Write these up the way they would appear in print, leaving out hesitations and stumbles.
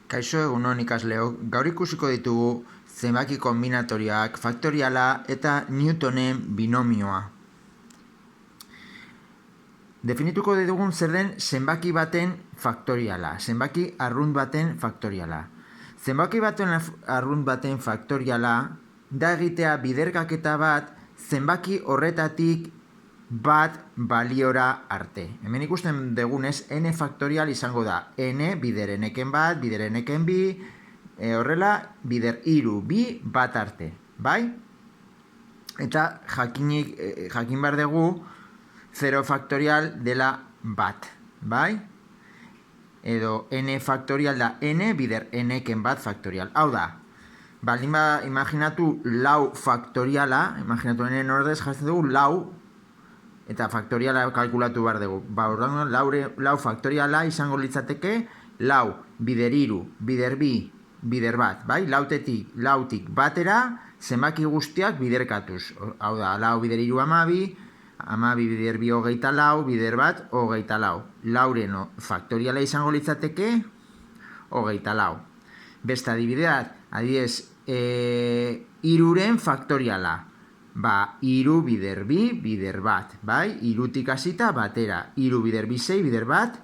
Kaixo egunon ikasleok, gaur ikusiko ditugu zenbaki kombinatorioak, faktoriala eta Newtonen binomioa. Definituko dugun zer den zenbaki baten faktoriala, zenbaki arrunt baten faktoriala. Zenbaki baten arrunt baten faktoriala da egitea biderkaketa bat zenbaki horretatik bat baliora arte. Hemen ikusten dugunez, n faktorial izango da. N bider n-eken bat, bider n-eken bi, horrela, bider iru, bi, bat arte. Bai? Eta jakin behar dugu, 0 faktorial dela bat. Bai? Edo n faktorial da n bider n-eken bat faktorial. Hau da, baldin ba, imaginatu lau faktoriala, imaginatu n ordez jartzen dugu lau, eta faktoriala kalkulatu behar dugu. Orduan, lau faktoriala izango litzateke, lau, bider iru, bider bi, bider bat, bai? Lautik batera, zenbaki guztiak biderkatuz. Hau da, lau bider iru amabi, amabi bider bi hogeita lau, bider bat hogeita lau. Lauren faktoriala izango litzateke, hogeita lau. Beste adibideat, adibidez, iruren faktoriala. Iru bider bi, bider bat, bai? Irutik hasita batera. Iru bider bi, sei, bider bat,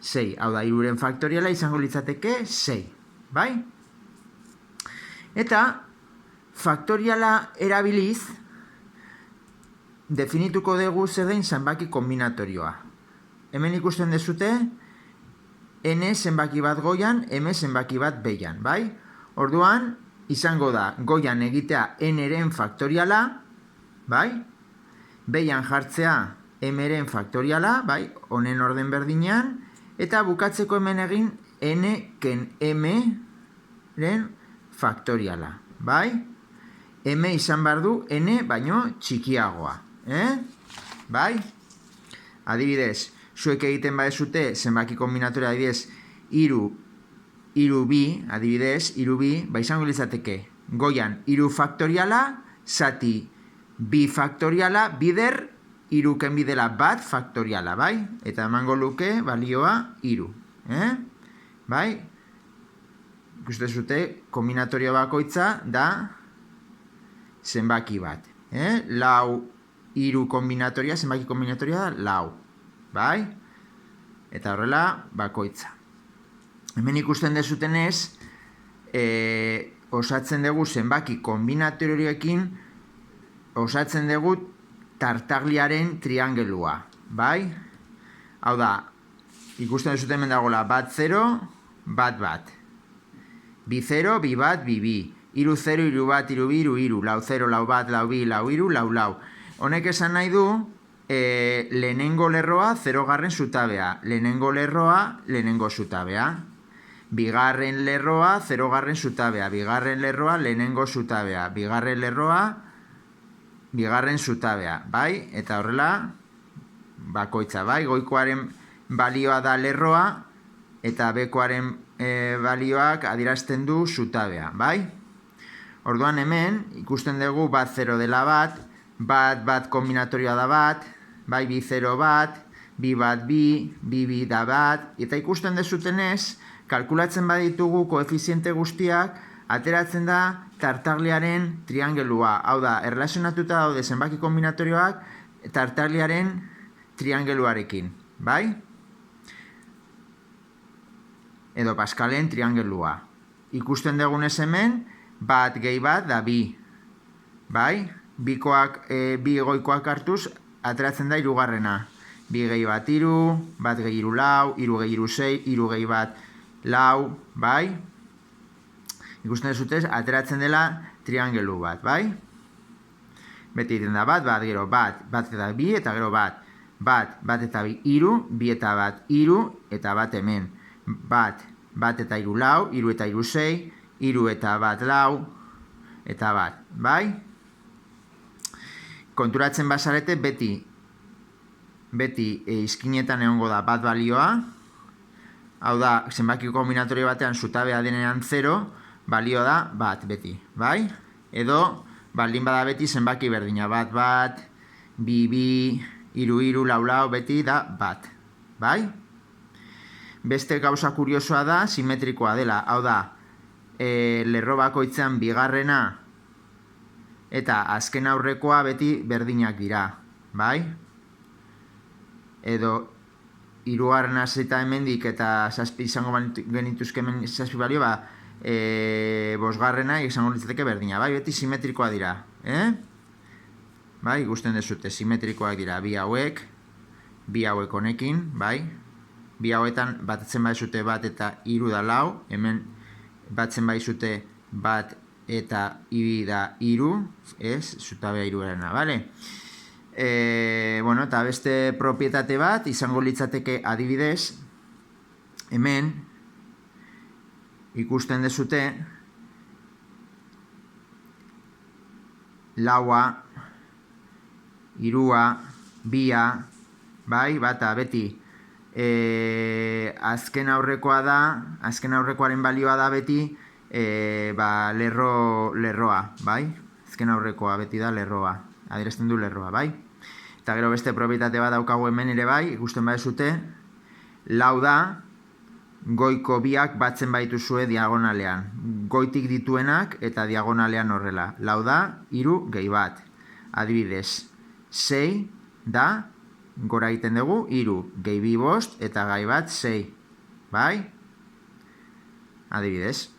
sei. Hau da, iruren faktoriala izango litzateke, sei, bai? Eta, faktoriala erabiliz, definituko dugu zer den zenbaki kombinatorioa. Hemen ikusten dezute, n zenbaki bat goian, m zenbaki bat behian, bai? Orduan, izango da, goian egitea n-ren faktoriala, bai? Behian jartzea m-ren faktoriala, bai? Honen orden berdinean, eta bukatzeko hemen egin n-ken m-ren faktoriala, bai? M izan behar du n baino txikiagoa, bai? Adibidez, zuek egiten badezute zenbaki kombinatoria adibidez, iru bi, adibidez, iru bi, izango litzateke, goian iru faktoriala, zati bi faktoriala, bider, iruken bidela bat faktoriala, bai? Eta emango luke balioa iru, bai? Ikusten zute, kombinatorio bakoitza da zenbaki bat, lau, iru kombinatoria, zenbaki kombinatoria da lau, bai? Eta horrela, bakoitza. Hemen ikusten dezutenez, osatzen dugu zenbaki kombinatorioekin, osatzen dugu tartagliaren triangelua, bai? Hau da, ikusten dezuten hemen dagoela bat 0, bat bat. Bi 0, bi bat, bi bi. Iru 0, iru bat, iru bi, iru iru. Lau 0, lau bat, lau bi, lau iru, lau lau. Honek esan nahi du, lehenengo lerroa 0 garren zutabea. Lehenengo lerroa, lehenengo zutabea. Bigarren lerroa 0 garren zutabea. Bigarren lerroa, lehenengo zutabea. Bigarren lerroa, bigarren zutabea, bai? Eta horrela, bakoitza, bai? Goikoaren balioa da lerroa, eta bekoaren balioak adierazten du zutabea, bai? Orduan hemen, ikusten dugu bat 0 dela bat, bat kombinatorioa da bat, bai bi 0 bat, bi bat bi, bi da bat, eta ikusten dezutenez, kalkulatzen baditugu koefiziente guztiak, ateratzen da tartagliaren triangelua. Hau da, erlazionatuta daude zenbaki kombinatorioak tartagliaren triangeluarekin, bai? Edo Pascalen triangelua. Ikusten dugunez hemen, bat gehi bat da bi, bai? Bi goikoak hartuz, ateratzen da hirugarrena. Bi gehi bat iru, bat gehi iru lau, iru gehi iru sei, iru gehi bat lau, bai? Ikusten dezutez, ateratzen dela triangelu bat, bai? Beti egiten da bat, gero bat eta bi, eta gero bat. Bat eta bi, iru, bi eta bat, iru, eta bat hemen. Bat eta iru lau, iru eta iru sei, iru eta bat lau, eta bat, bai? Konturatzen bazarete, beti izkinetan egongo da bat balioa, hau da, zenbaki kombinatorio batean zutabea denean 0, balio da bat, beti, bai? Edo, baldin bada beti zenbaki berdina, bat, bi, iru, lau, beti da bat, bai? Beste gauza kuriosoa da, simetrikoa dela. Hau da, lerro bakoitzean bigarrena eta azken aurrekoa beti berdinak dira, bai? Edo, hirugarrena zeta hemendik eta zazpi izango genituzke hemen zazpi balio, bosgarrena izango litzateke berdina, bai? Beti simetrikoa dira, Bai, ikusten dezute, simetrikoak dira, bi hauek honekin, bai? Bi hauetan batzen baizute bat eta hiru da lau, hemen batzen baizute bat eta hiru da hiru, zutabea hirugarrena, bale? Eta beste propietate bat izango litzateke adibidez, hemen ikusten dezute laua, hirua, bia, bai, bata beti azken aurrekoa da, azken aurrekoaren balioa da beti lerroa, bai? Azken aurrekoa beti da lerroa, adierazten du lerroa, bai? Eta gero beste propietate bat daukagu hemen ere bai, ikusten badezute, lau da, goiko biak batzen baituzue diagonalean. Goitik dituenak eta diagonalean horrela. Lau da, hiru gehi bat. Adibidez, 6 da, gora egiten dugu, hiru gehi bi bost eta gai bat 6. Bai? Adibidez.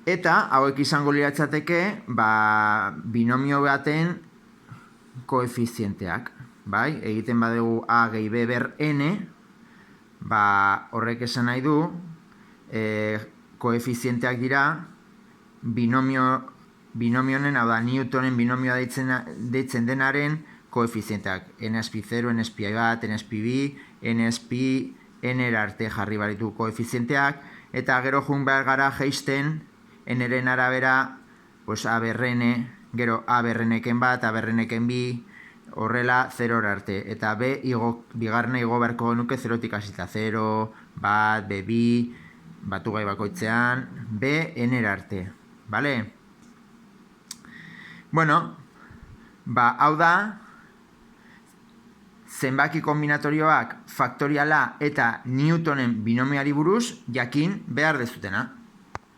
Eta hauek izango liratzateke binomio baten koefizienteak. Bai? Egiten badugu a gehi b ber n, horrek esan nahi du koefizienteak dira binomionen, hau da, Newtonen binomioa deitzen denaren koefizienteak. N-espi 0, N-espi bat, N-espi bi, N-espi N-era arte jarri baritu koefizienteak, eta gero jun behar gara geisten N-eren arabera A berren, gero A berreneken bat, A berreneken bi, horrela 0 arte. Eta B bigarrena igo beharko genuke 0tik hasita. 0, bat, B, bi, batu gai bakoitzean, B, N-era arte. Bale? Hau da, zenbaki kombinatorioak faktoriala eta Newtonen binomioari buruz jakin behar dezutena.